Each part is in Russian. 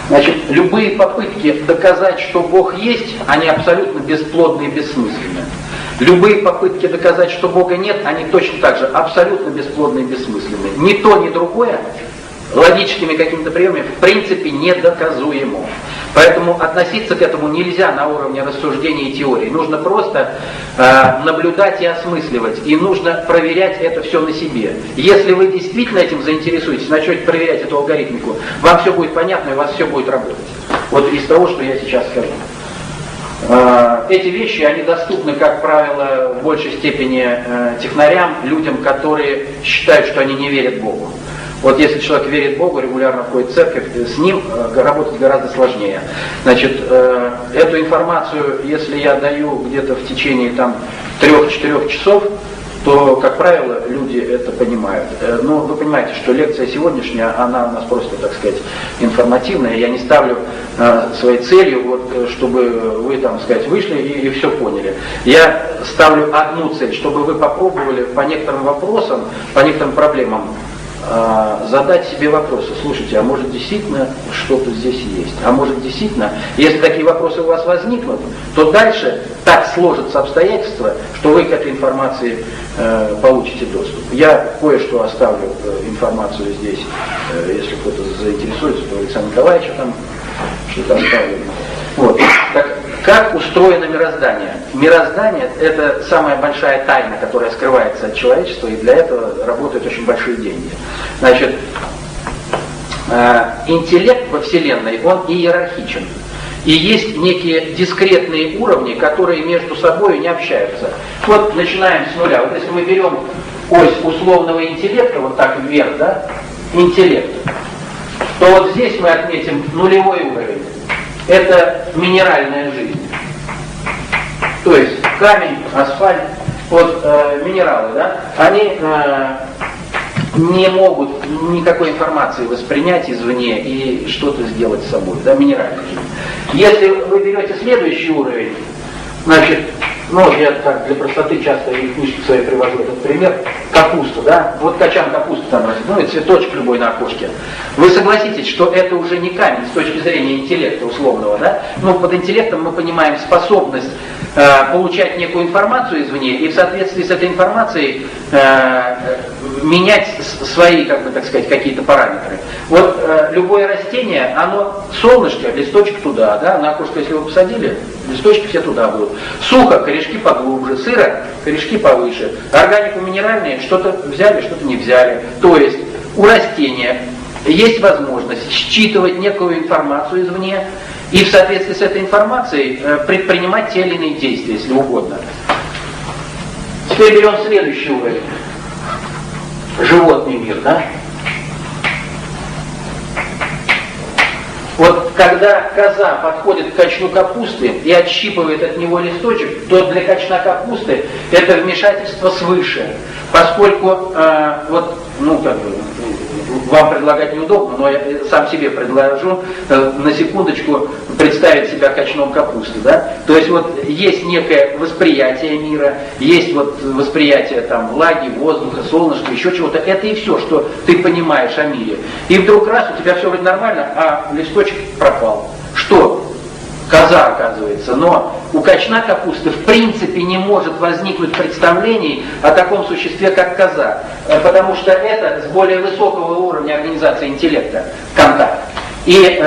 Значит, любые попытки доказать, что Бог есть, они абсолютно бесплодны и бессмысленны. Любые попытки доказать, что Бога нет, они точно так же абсолютно бесплодны и бессмысленны. Ни то, ни другое логическими какими-то приемами в принципе недоказуемо. Поэтому относиться к этому нельзя на уровне рассуждений и теорий. Нужно просто наблюдать и осмысливать. И нужно проверять это все на себе. Если вы действительно этим заинтересуетесь, начнете проверять эту алгоритмику, вам все будет понятно и у вас все будет работать. Вот из того, что я сейчас скажу. Эти вещи, они доступны, как правило, в большей степени технарям, людям, которые считают, что они не верят Богу. Вот если человек верит Богу, регулярно ходит в церковь, с ним работать гораздо сложнее. Значит, эту информацию, если я даю где-то в течение 3-4 часов, то, как правило, люди это понимают. Но вы понимаете, что лекция сегодняшняя, она у нас просто, так сказать, информативная. Я не ставлю своей целью, вот, чтобы вы, там сказать, вышли и все поняли. Я ставлю одну цель, чтобы вы попробовали по некоторым вопросам, по некоторым проблемам задать себе вопросы. Слушайте, а может действительно что-то здесь есть? А может действительно, если такие вопросы у вас возникнут, то дальше так сложатся обстоятельства, что вы к этой информации получите доступ. Я кое-что оставлю информацию здесь, если кто-то заинтересуется, то Александр Николаевич там что-то оставлю. Вот. Так, как устроено мироздание? Мироздание – это самая большая тайна, которая скрывается от человечества, и для этого работают очень большие деньги. Значит, интеллект во Вселенной, он иерархичен. И есть некие дискретные уровни, которые между собой не общаются. Вот начинаем с нуля. Вот если мы берем ось условного интеллекта, вот так вверх, да, интеллект, то вот здесь мы отметим нулевой уровень. Это минеральная жизнь. То есть камень, асфальт, вот минералы, да, они не могут никакой информации воспринять извне и что-то сделать с собой, да, минеральная жизнь. Если вы берете следующий уровень, значит, я так для простоты часто и в книжке своей привожу этот пример, капуста, да, вот качан капусты там растет, и цветочек любой на окошке. Вы согласитесь, что это уже не камень с точки зрения интеллекта условного, да? Под интеллектом мы понимаем способность получать некую информацию извне и в соответствии с этой информацией менять свои, так сказать, какие-то параметры. Вот любое растение, оно солнышко, листочек туда, да, на окошко, если вы посадили, листочки все туда будут. Сухо, корешки поглубже, сыро, корешки повыше. Органико-минеральные, что-то взяли, что-то не взяли. То есть у растения есть возможность считывать некую информацию извне и в соответствии с этой информацией предпринимать те или иные действия, если угодно. Теперь берем следующий уровень. Животный мир, да? Вот когда коза подходит к качну капусты и отщипывает от него листочек, то для качна капусты это вмешательство свыше. Поскольку, вам предлагать неудобно, но я сам себе предложу на секундочку представить себя качном капусты, да? То есть вот есть некое восприятие мира, есть вот восприятие там влаги, воздуха, солнышка, еще чего-то. Это и все, что ты понимаешь о мире. И вдруг раз, у тебя все вроде нормально, а листочек пропал. Что? Коза, оказывается. Но у качна капусты в принципе не может возникнуть представлений о таком существе, как коза. Потому что это с более высокого уровня организации интеллекта контакт. И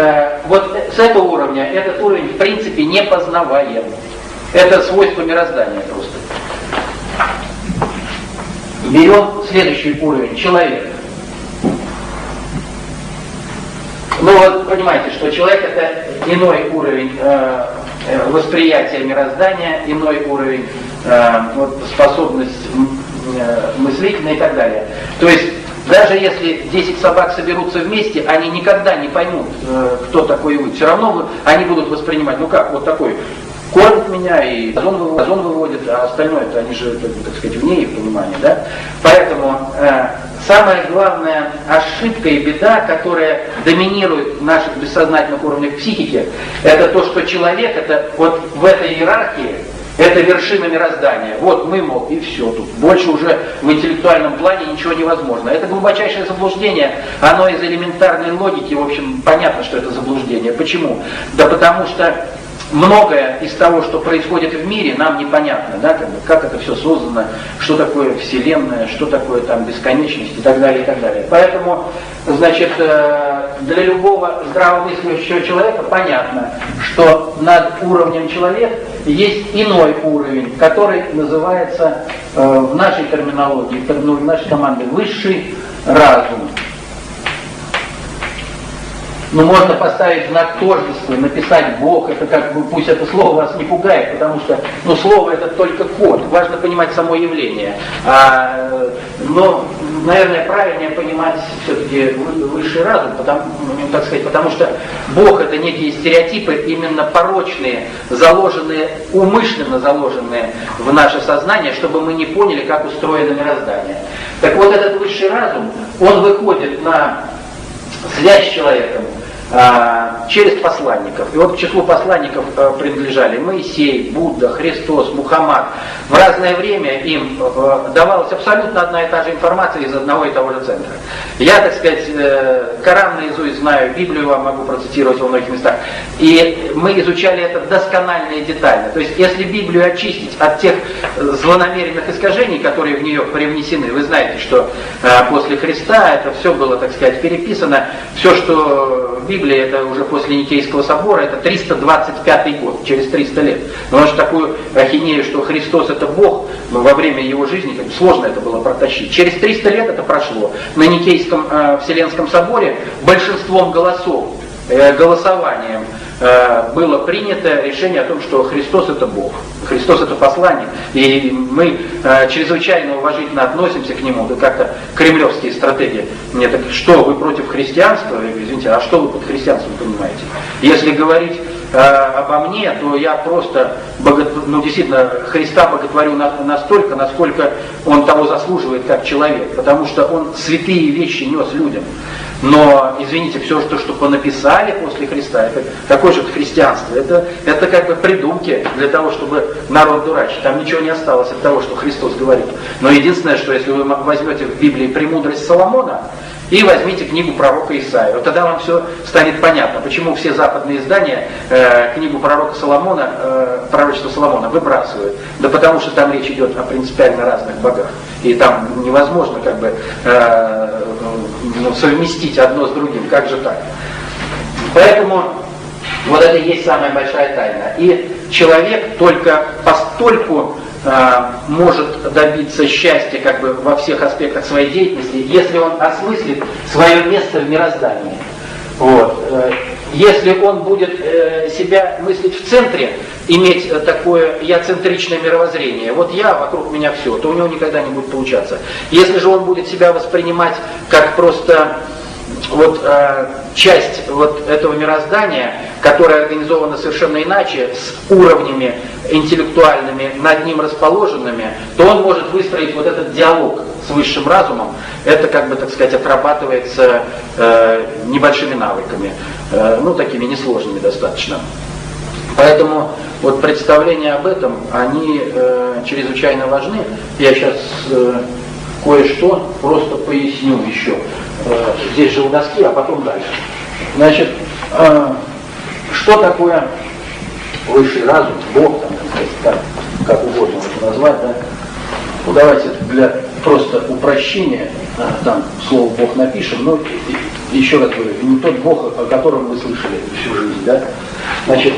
вот с этого уровня, этот уровень в принципе не познаваем. Это свойство мироздания просто. Берем следующий уровень. Человек. Вот понимаете, что человек это иной уровень восприятия мироздания, иной уровень способность мыслительная и так далее. То есть даже если 10 собак соберутся вместе, они никогда не поймут, кто такой вы. Все равно они будут воспринимать, вот такой кормит меня и озон выводит, а остальное-то они же, так сказать, вне их понимания, да? Поэтому самая главная ошибка и беда, которая доминирует в наших бессознательных уровнях психики, это то, что человек, это вот в этой иерархии, это вершина мироздания. Вот мы, мол, и все тут. Больше уже в интеллектуальном плане ничего невозможно. Это глубочайшее заблуждение, оно из элементарной логики, в общем, понятно, что это заблуждение. Почему? Да потому что многое из того, что происходит в мире, нам непонятно, да, как это все создано, что такое Вселенная, что такое там бесконечность и так далее, и так далее. Поэтому, значит, для любого здравомыслящего человека понятно, что над уровнем человека есть иной уровень, который называется в нашей терминологии, в нашей команде высший разум. Ну, можно поставить знак тождества, написать Бог, это как бы, пусть это слово вас не пугает, потому что, ну, слово это только код, важно понимать само явление. Но, наверное, правильнее понимать все-таки высший разум, потому что Бог это некие стереотипы, именно порочные, заложенные, умышленно заложенные в наше сознание, чтобы мы не поняли, как устроено мироздание. Так вот, этот высший разум, он выходит на связь с человеком через посланников. И вот к числу посланников принадлежали Моисей, Будда, Христос, Мухаммад. В разное время им давалась абсолютно одна и та же информация из одного и того же центра. Я, так сказать, Коран наизусть знаю, Библию вам могу процитировать во многих местах. И мы изучали это досконально и детально. То есть, если Библию очистить от тех злонамеренных искажений, которые в нее привнесены, вы знаете, что после Христа это все было, так сказать, переписано. Все, что в Библии, это уже после Никейского собора, это 325 год, через 300 лет. Потому что такую ахинею, что Христос это Бог, во время его жизни как бы сложно это было протащить. Через 300 лет это прошло. На Никейском Вселенском соборе большинством голосов, голосованием было принято решение о том, что Христос это Бог, Христос это посланник, и мы чрезвычайно уважительно относимся к нему, да как-то кремлевские стратегии. Мне так, что вы против христианства? Извините, а что вы под христианством понимаете? Если говорить обо мне, то я просто, действительно, Христа боготворю настолько, насколько он того заслуживает как человек, потому что он святые вещи нес людям. Но, извините, все, что понаписали после Христа, это какое же это христианство? Это как бы придумки для того, чтобы народ дурачить. Там ничего не осталось от того, что Христос говорит. Но единственное, что если вы возьмете в Библии «Премудрость Соломона», и возьмите книгу пророка Исаии. Вот тогда вам все станет понятно, почему все западные издания книгу пророка Соломона, пророчество Соломона выбрасывают. Да потому что там речь идет о принципиально разных богах. И там невозможно как бы совместить одно с другим. Как же так? Поэтому вот это и есть самая большая тайна. И человек только постольку может добиться счастья как бы во всех аспектах своей деятельности, если он осмыслит свое место в мироздании. Вот. Если он будет себя мыслить в центре, иметь такое я-центричное мировоззрение, вот я, вокруг меня все, то у него никогда не будет получаться. Если же он будет себя воспринимать как просто часть этого мироздания, которая организована совершенно иначе, с уровнями интеллектуальными над ним расположенными, то он может выстроить вот этот диалог с высшим разумом. Это, как бы, так сказать, отрабатывается небольшими навыками, такими несложными достаточно. Поэтому вот представления об этом, они чрезвычайно важны. Я сейчас кое-что просто поясню еще. Здесь же у доски, а потом дальше. Значит, что такое высший разум, Бог, там, так сказать, как угодно это назвать, да? Ну, давайте для просто упрощения, там слово Бог напишем, но еще раз говорю, не тот Бог, о котором вы слышали всю жизнь, да? Значит,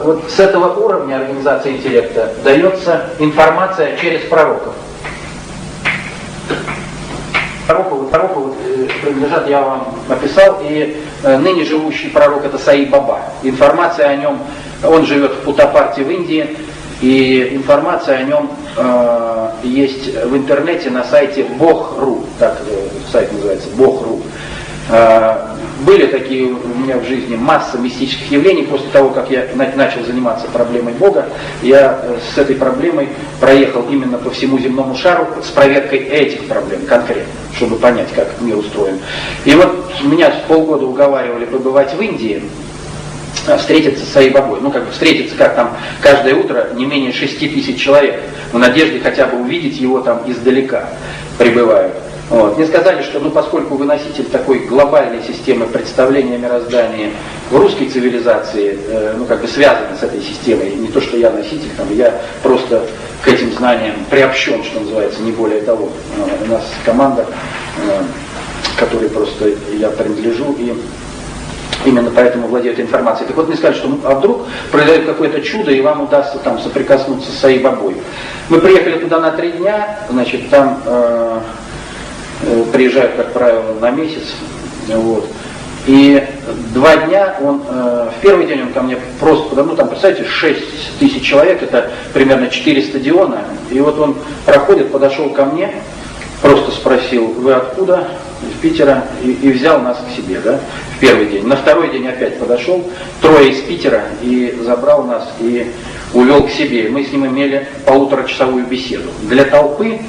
вот с этого уровня организации интеллекта дается информация через пророков. Пророку принадлежат, я вам описал, и ныне живущий пророк это Саи Баба. Информация о нем, он живет в Путапарте в Индии, и информация о нем есть в интернете на сайте Бог.ру, так сайт называется, Бог.ру. Были такие у меня в жизни масса мистических явлений. После того, как я начал заниматься проблемой Бога, я с этой проблемой проехал именно по всему земному шару с проверкой этих проблем конкретно, чтобы понять, как мир устроен. И вот меня полгода уговаривали побывать в Индии. встретиться с Саи Бабой. Ну, как бы встретиться, как там каждое утро не менее 6 тысяч человек, в надежде хотя бы увидеть его там издалека прибывают. Вот. Мне сказали, что поскольку вы носитель такой глобальной системы представления о мироздании в русской цивилизации, как бы связаны с этой системой, не то, что я носитель, я просто к этим знаниям приобщен, что называется, не более того. У нас команда, которой просто я принадлежу, и именно поэтому владею этой информацией. Так вот, мне сказали, что вдруг произойдет какое-то чудо, и вам удастся там соприкоснуться с Саи Бабой. Мы приехали туда на 3 дня, значит, там приезжают, как правило, на месяц. Вот. И 2 дня он, в первый день он ко мне просто, там, представьте, 6 тысяч человек, это примерно 4 стадиона. И вот он проходит, подошел ко мне, просто спросил: вы откуда? Из Питера, и взял нас к себе, да, в первый день. На второй день опять подошел, 3 из Питера, и забрал нас, и увел к себе. Мы с ним имели 1,5-часовую беседу. Для толпы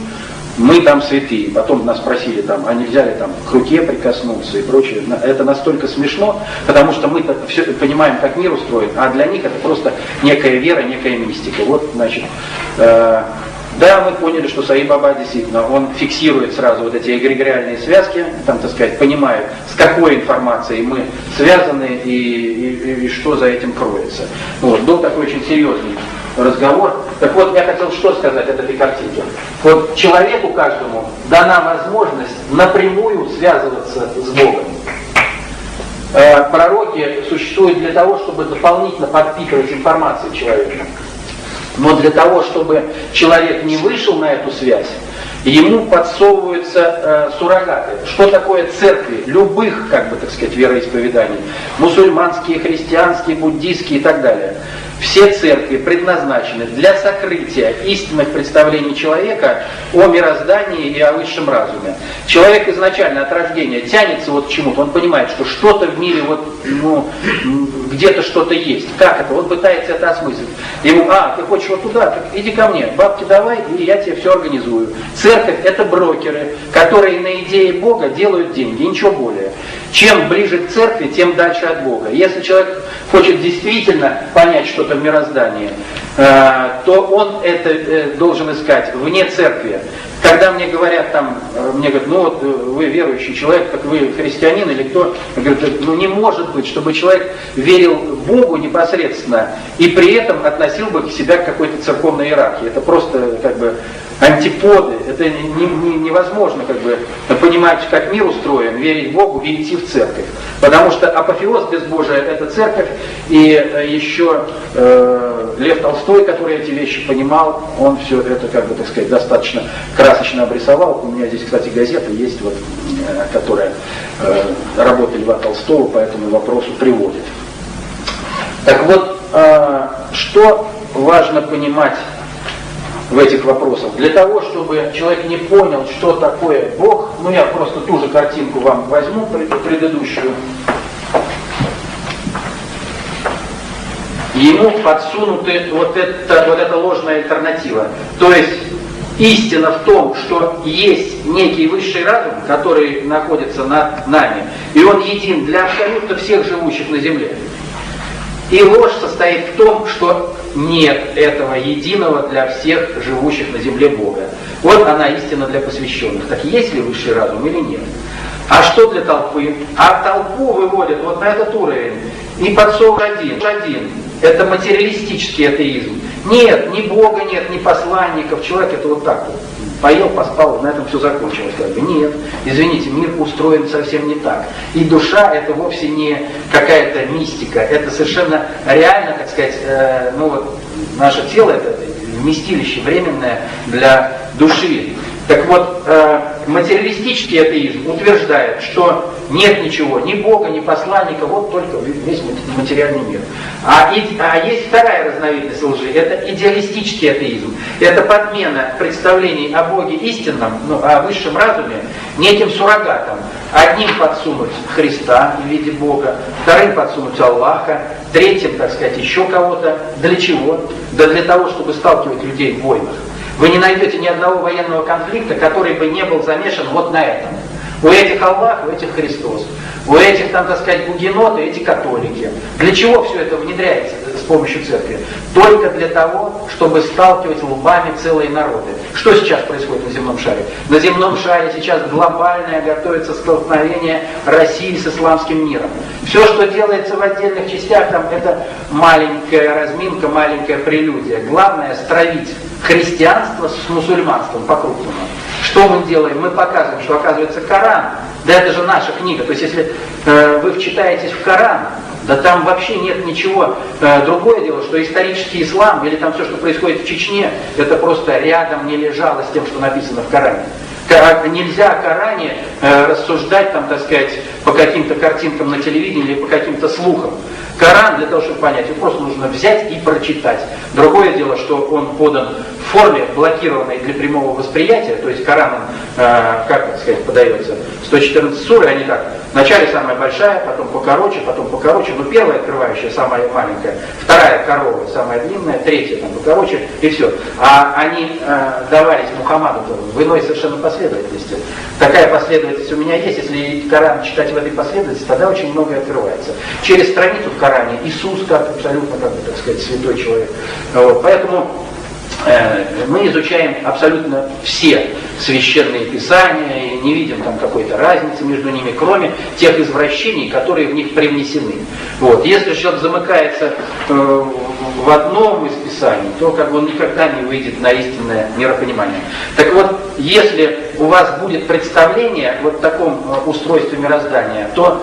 мы там святые. Потом нас спросили, а нельзя ли там к руке прикоснуться и прочее. Это настолько смешно, потому что мы все понимаем, как мир устроен, а для них это просто некая вера, некая мистика. Вот, значит, да, мы поняли, что Саи Баба действительно, он фиксирует сразу вот эти эгрегориальные связки, там, так сказать, понимает, с какой информацией мы связаны и что за этим кроется. Вот, был такой очень серьезный разговор. Так вот, я хотел что сказать от этой картинки. Вот человеку каждому дана возможность напрямую связываться с Богом. Пророки существуют для того, чтобы дополнительно подпитывать информацию человека. Но для того, чтобы человек не вышел на эту связь, ему подсовываются суррогаты. Что такое церкви? Любых, так сказать, вероисповеданий. Мусульманские, христианские, буддийские и так далее. Все церкви предназначены для сокрытия истинных представлений человека о мироздании и о высшем разуме. Человек изначально от рождения тянется вот к чему-то, он понимает, что что-то в мире где-то что-то есть. Как это? Он пытается это осмыслить. Ему: ты хочешь вот туда, так иди ко мне, бабки давай, и я тебе все организую. Церковь — это брокеры, которые на идее Бога делают деньги, ничего более. Чем ближе к церкви, тем дальше от Бога. Если человек хочет действительно понять что-то в мироздании, то он это должен искать вне церкви. Когда мне говорят мне говорят: вы верующий человек, так вы христианин или кто? Я говорю: не может быть, чтобы человек верил Богу непосредственно и при этом относил бы себя к какой-то церковной иерархии. Это просто антиподы. Это невозможно понимать, как мир устроен, верить Богу и идти в церковь. Потому что апофеоз безбожия — это церковь. И еще Лев Толстой, который эти вещи понимал, он все это, так сказать, достаточно красочно обрисовал. У меня здесь, кстати, газета есть, которая работа Льва Толстого по этому вопросу приводит. Так вот, что важно понимать в этих вопросах? Для того, чтобы человек не понял, что такое Бог, я просто ту же картинку вам возьму, предыдущую. Ему подсунуты вот эта ложная альтернатива. То есть истина в том, что есть некий высший разум, который находится над нами, и он един для абсолютно всех живущих на земле. И ложь состоит в том, что нет этого единого для всех живущих на земле Бога. Вот она истина для посвященных. Так есть ли высший разум или нет? А что для толпы? А толпу выводят вот на этот уровень и подсовывают один. Это материалистический атеизм. Нет, ни Бога нет, ни посланников. Человек это вот так вот. Поел, поспал, на этом все закончилось. Нет, извините, мир устроен совсем не так. И душа — это вовсе не какая-то мистика. Это совершенно реально, так сказать, наше тело — это вместилище временное для души. Так вот, материалистический атеизм утверждает, что нет ничего, ни Бога, ни посланника, вот только весь материальный мир. А есть вторая разновидность лжи, это идеалистический атеизм. Это подмена представлений о Боге истинном, о высшем разуме, неким суррогатом. Одним подсунуть Христа в виде Бога, вторым подсунуть Аллаха, третьим, так сказать, еще кого-то. Для чего? Да для того, чтобы сталкивать людей в войнах. Вы не найдете ни одного военного конфликта, который бы не был замешан вот на этом. У этих Аллах, у этих Христос. У этих там, так сказать, гугеноты, эти католики. Для чего все это внедряется с помощью церкви? Только для того, чтобы сталкивать лбами целые народы. Что сейчас происходит на земном шаре? На земном шаре сейчас глобальное готовится столкновение России с исламским миром. Все, что делается в отдельных частях, там, это маленькая разминка, маленькая прелюдия. Главное стравить христианство с мусульманством по-крупному. Что мы делаем? Мы показываем, что оказывается Коран, да это же наша книга. То есть если вы вчитаетесь в Коран, да там вообще нет ничего. Другое дело, что исторический ислам, или там все, что происходит в Чечне, это просто рядом не лежало с тем, что написано в Коране. Нельзя о Коране рассуждать, там, так сказать, по каким-то картинкам на телевидении или по каким-то слухам. Коран, для того, чтобы понять, его просто нужно взять и прочитать. Другое дело, что он подан в форме, блокированной для прямого восприятия, то есть Коран, как так сказать, подается, 114 суры, они так, вначале самая большая, потом покороче, но первая открывающая, самая маленькая, вторая коровая, самая длинная, третья там покороче, и все. А они давались Мухаммаду в иной совершенно последовательности. Такая последовательность у меня есть, если Коран читать в этой последовательности, тогда очень многое открывается. Через страницу в Коране Иисус как абсолютно, как бы, так сказать, святой человек. Вот. Поэтому мы изучаем абсолютно все священные писания и не видим там какой-то разницы между ними, кроме тех извращений, которые в них привнесены. Вот. Если человек замыкается в одном из писаний, то как бы он никогда не выйдет на истинное миропонимание. Так вот, если у вас будет представление вот в таком устройстве мироздания, то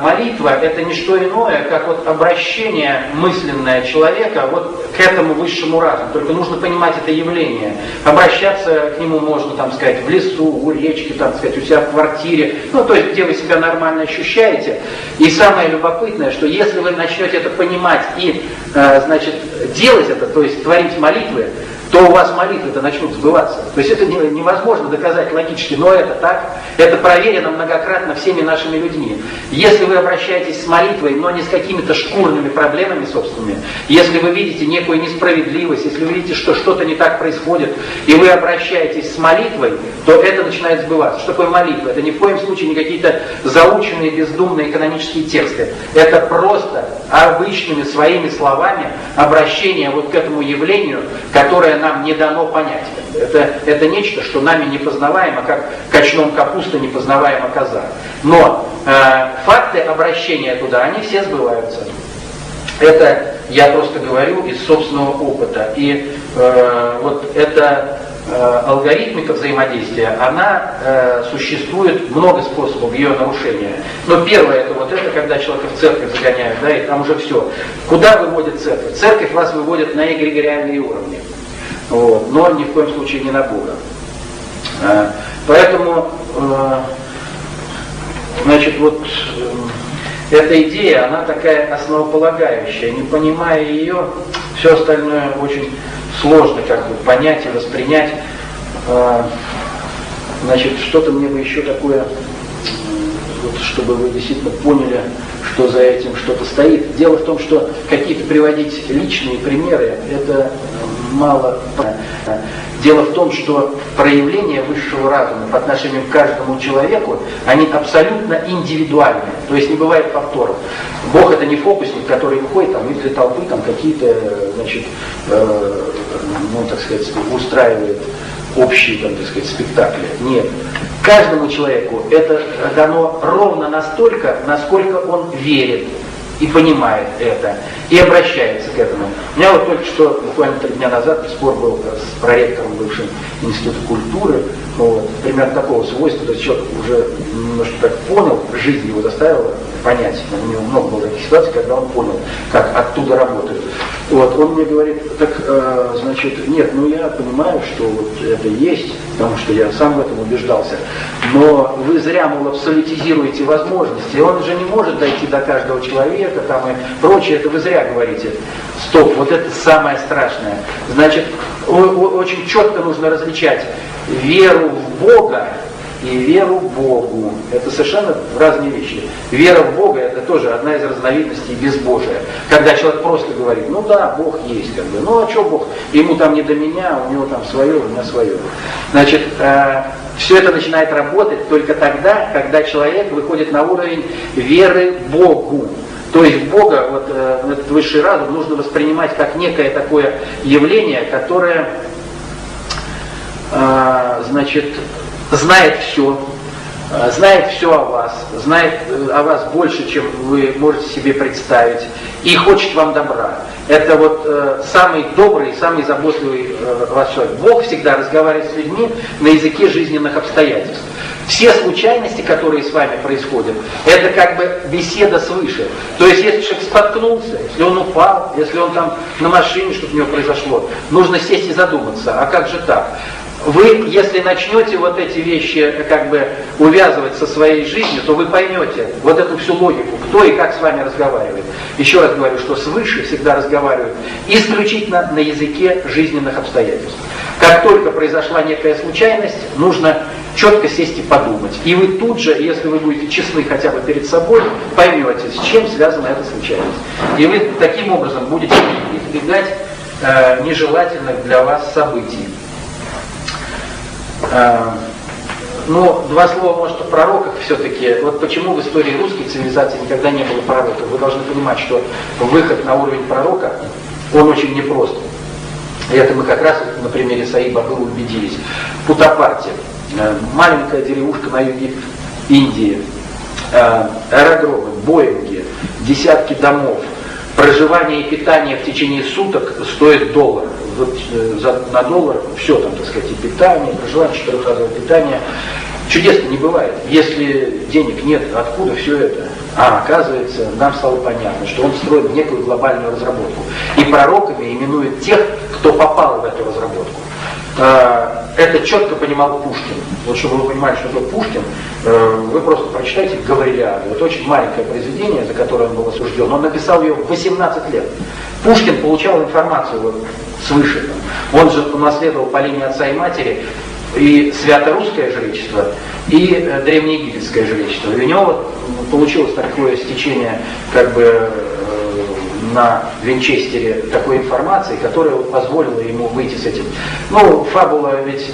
молитва – это не что иное, как вот обращение мысленное человека вот к этому высшему разуму. Только нужно понимать это явление. Обращаться к нему можно, там сказать, в лесу, у речки, там сказать, у себя в квартире, ну то есть где вы себя нормально ощущаете. И самое любопытное, что если вы начнете это понимать и, значит, делать это, то есть творить молитвы, то у вас молитвы-то начнут сбываться. То есть это невозможно доказать логически, но это так. Это проверено многократно всеми нашими людьми. Если вы обращаетесь с молитвой, но не с какими-то шкурными проблемами собственными, если вы видите некую несправедливость, если вы видите, что что-то не так происходит, и вы обращаетесь с молитвой, то это начинает сбываться. Что такое молитва? Это ни в коем случае не какие-то заученные, бездумные канонические тексты. Это просто обычными своими словами обращение вот к этому явлению, которое нам не дано понять. Это нечто, что нами непознаваемо, как качном капусты непознаваема коза. Но факты обращения туда, они все сбываются. Это я просто говорю из собственного опыта. И вот эта алгоритмика взаимодействия, она существует много способов ее нарушения. Но первое это вот это, когда человека в церковь загоняют, да, и там уже все. Куда выводит церковь? Церковь вас выводит на эгрегориальные уровни. Вот, но ни в коем случае не на Бога. Поэтому, значит, вот эта идея, она такая основополагающая. Не понимая ее, все остальное очень сложно как бы понять и воспринять. Значит, что-то мне бы еще такое, вот, чтобы вы действительно поняли, что за этим что-то стоит. Дело в том, что какие-то приводить личные примеры, это мало. Дело в том, что проявления высшего разума по отношению к каждому человеку, они абсолютно индивидуальны. То есть не бывает повторов. Бог это не фокусник, который выходит там, из толпы там, какие-то, значит, ну, так сказать, устраивает общие, там, так сказать, спектакли. Нет. Каждому человеку это дано ровно настолько, насколько он верит и понимает это, и обращается к этому. У меня вот только что, буквально 3 дня назад, спор был с проректором бывшим Института культуры, вот, примерно такого свойства, то есть человек уже немножко так понял, жизнь его заставила понять, у него много было таких ситуаций, когда он понял, как оттуда работают. Вот, он мне говорит, так, значит, нет, ну я понимаю, что вот это есть, потому что я сам в этом убеждался, но вы зря, мол, абсолютизируете возможности, он же не может дойти до каждого человека, там и прочее, это вы зря говорите. Стоп, вот это самое страшное. Значит, очень четко нужно различать веру в Бога и веру Богу. Это совершенно разные вещи. Вера в Бога — это тоже одна из разновидностей безбожия. Когда человек просто говорит, ну да, Бог есть, как бы, ну а что Бог? Ему там не до меня, у него там свое, у меня свое. Значит, все это начинает работать только тогда, когда человек выходит на уровень веры Богу. То есть Бога, вот этот высший разум, нужно воспринимать как некое такое явление, которое, значит, знает все о вас, знает о вас больше, чем вы можете себе представить, и хочет вам добра. Это вот самый добрый, самый заботливый ваш человек. Бог всегда разговаривает с людьми на языке жизненных обстоятельств. Все случайности, которые с вами происходят, это как бы беседа свыше. То есть, если человек споткнулся, если он упал, если он там на машине, что-то у него произошло, нужно сесть и задуматься, а как же так? Вы, если начнете вот эти вещи как бы увязывать со своей жизнью, то вы поймете вот эту всю логику, кто и как с вами разговаривает. Еще раз говорю, что свыше всегда разговаривают исключительно на языке жизненных обстоятельств. Как только произошла некая случайность, нужно четко сесть и подумать. И вы тут же, если вы будете честны хотя бы перед собой, поймете, с чем связана эта случайность. И вы таким образом будете избегать нежелательных для вас событий. Ну, два слова, может, о пророках все-таки. Вот почему в истории русской цивилизации никогда не было пророков. Вы должны понимать, что выход на уровень пророка, он очень непрост. И это мы как раз на примере Саи-Багру убедились. Путапарти, маленькая деревушка на юге Индии, аэродромы, боинги, десятки домов, проживание и питание в течение суток стоит $1. Вот на $1 все там, так сказать, и питание, и проживание, 4-разовое питание. Чудесно не бывает. Если денег нет, откуда все это? Оказывается, нам стало понятно, что он строит некую глобальную разработку. И пророками именуют тех, кто попал в эту разработку. Это четко понимал Пушкин. Вот чтобы вы понимали, что такое Пушкин, вы просто прочитайте «Гаврилиаду». Это очень маленькое произведение, за которое он был осужден. Он написал ее в 18 лет. Пушкин получал информацию вот свыше. Он же унаследовал по линии отца и матери и свято-русское жречество, и древнеегипетское жречество. И у него вот получилось такое стечение как бы на Винчестере такой информации, которая позволила ему выйти с этим. Ну, фабула ведь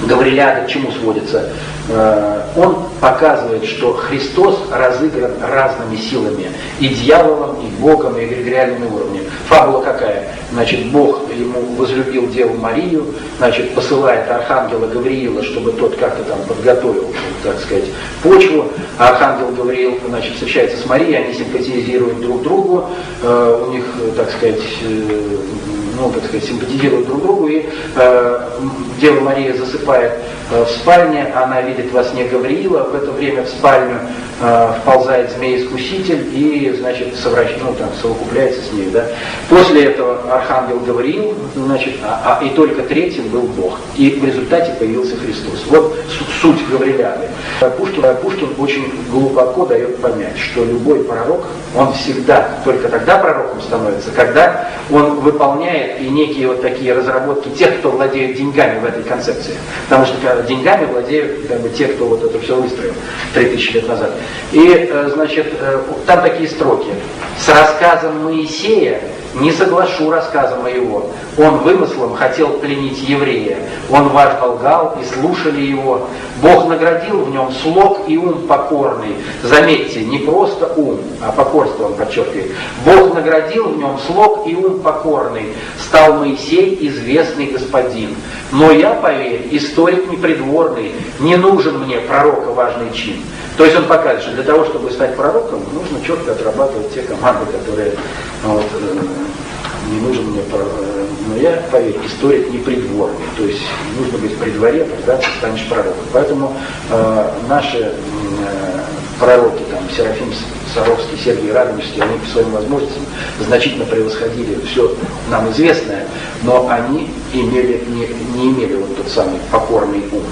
Гаврилиады к чему сводится? Он показывает, что Христос разыгран разными силами, и дьяволом, и Богом, и эгрегориальными уровнями. Фабула какая? Значит, Бог ему возлюбил Деву Марию, значит, посылает архангела Гавриила, чтобы тот как-то там подготовил, так сказать, почву. А архангел Гавриил, значит, встречается с Марией, они симпатизируют друг другу, у них, так сказать, симпатизируют друг другу, и Дева Мария засыпает в спальне, она видит во сне Гавриила, в это время в спальню вползает змей-искуситель и, значит, совокупляется с ней, да. После этого архангел Гавриил, значит, и только третьим был Бог. И в результате появился Христос. Вот суть Гаврилиады. Пушкин очень глубоко дает понять, что любой пророк, он всегда только тогда пророком становится, когда он выполняет и некие вот такие разработки тех, кто владеет деньгами в этой концепции. Потому что деньгами владеют как бы те, кто вот это все выстроил 3000 лет назад. И, значит, там такие строки. «С рассказом Моисея не соглашу рассказа моего. Он вымыслом хотел пленить еврея. Он ваш лгал, и слушали его. Бог наградил в нем слог и ум покорный». Заметьте, не просто ум, а покорство он подчеркивает. Бог наградил в нем слог и ум покорный. Стал Моисей известный господин. Но я, поверь, историк непридворный, не нужен мне пророка важный чин. То есть он показывает, что для того, чтобы стать пророком, нужно четко отрабатывать те команды, которые вот, не нужен мне пророк. Но я, поверь, историк непридворный. То есть нужно быть при дворе, тогда ты станешь пророком. Поэтому наши пророки, там, Серафим Саровский, Сергий Радонежский, они по своим возможностям значительно превосходили все нам известное, но они не имели вот тот самый покорный ум.